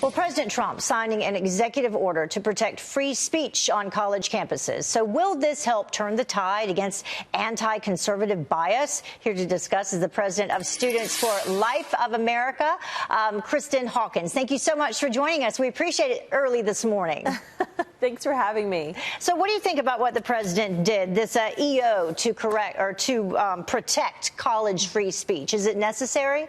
Well, President Trump signing an executive order to protect free speech on college campuses. So will this help turn the tide against anti-conservative bias? Here to discuss is the president of Students for Life of America, Kristan Hawkins. Thank you so much for joining us. We appreciate it early this morning. Thanks for having me. So what do you think about what the president did, this EO to protect college free speech? Is it necessary?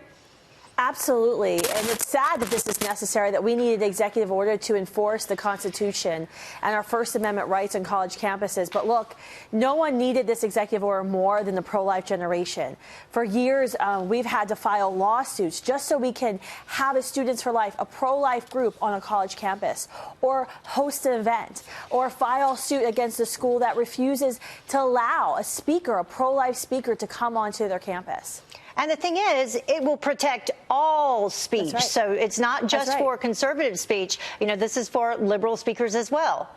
Absolutely. And it's sad that this is necessary, that we needed an executive order to enforce the Constitution and our First Amendment rights on college campuses. But look, no one needed this executive order more than the pro-life generation. For years, we've had to file lawsuits just so we can have a Students for Life, a pro-life group on a college campus, or host an event, or file suit against a school that refuses to allow a speaker, a pro-life speaker, to come onto their campus. And the thing is, it will protect all speech. Right. So it's not just for conservative speech. You know, this is for liberal speakers as well.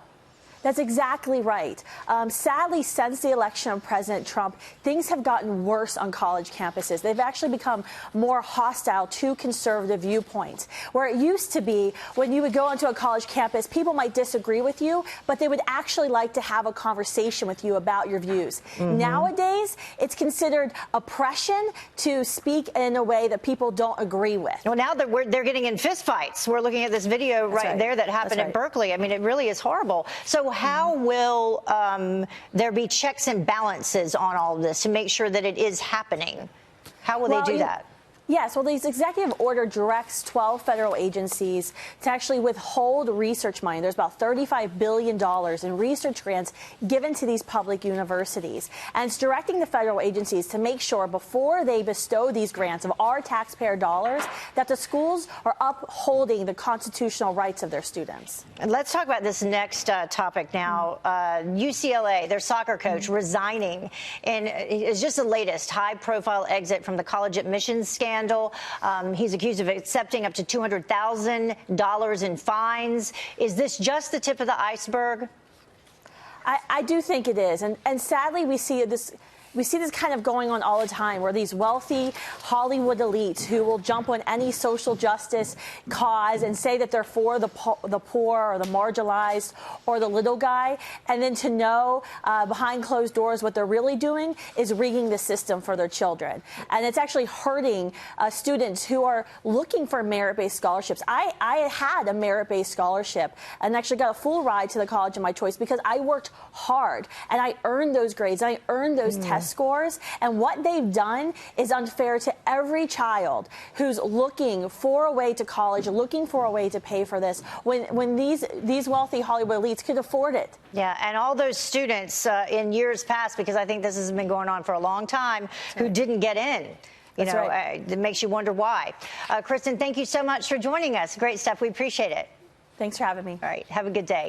That's exactly right. Sadly, since the election of President Trump, things have gotten worse on college campuses. They've actually become more hostile to conservative viewpoints. Where it used to be, when you would go onto a college campus, people might disagree with you, but they would actually like to have a conversation with you about your views. Nowadays, it's considered oppression to speak in a way that people don't agree with. Well, now that they're getting in fistfights. We're looking at this video right there that happened at Berkeley. I mean, it really is horrible. So how will there be checks and balances on all of this to make sure that it is happening? How will they do that? Yes, well, this executive order directs 12 federal agencies to actually withhold research money. There's about $35 billion in research grants given to these public universities. And it's directing the federal agencies to make sure before they bestow these grants of our taxpayer dollars that the schools are upholding the constitutional rights of their students. And let's talk about this next topic now. UCLA, their soccer coach, resigning. And it's just the latest high-profile exit from the college admissions scandal. He's accused of accepting up to $200,000 in fines. Is this just the tip of the iceberg? I do think it is. And sadly, we see this kind of going on all the time, where these wealthy Hollywood elites who will jump on any social justice cause and say that they're for the poor or the marginalized or the little guy, and then to know behind closed doors what they're really doing is rigging the system for their children. And it's actually hurting students who are looking for merit-based scholarships. I had a merit-based scholarship and actually got a full ride to the college of my choice because I worked hard and I earned those grades. I earned those test scores, and what they've done is unfair to every child who's looking for a way to college, looking for a way to pay for this, when these wealthy Hollywood elites could afford it. Yeah, and all those students in years past, because I think this has been going on for a long time, who didn't get in. It makes you wonder why. Kristan, thank you so much for joining us. Great stuff. We appreciate it. Thanks for having me. All right. Have a good day.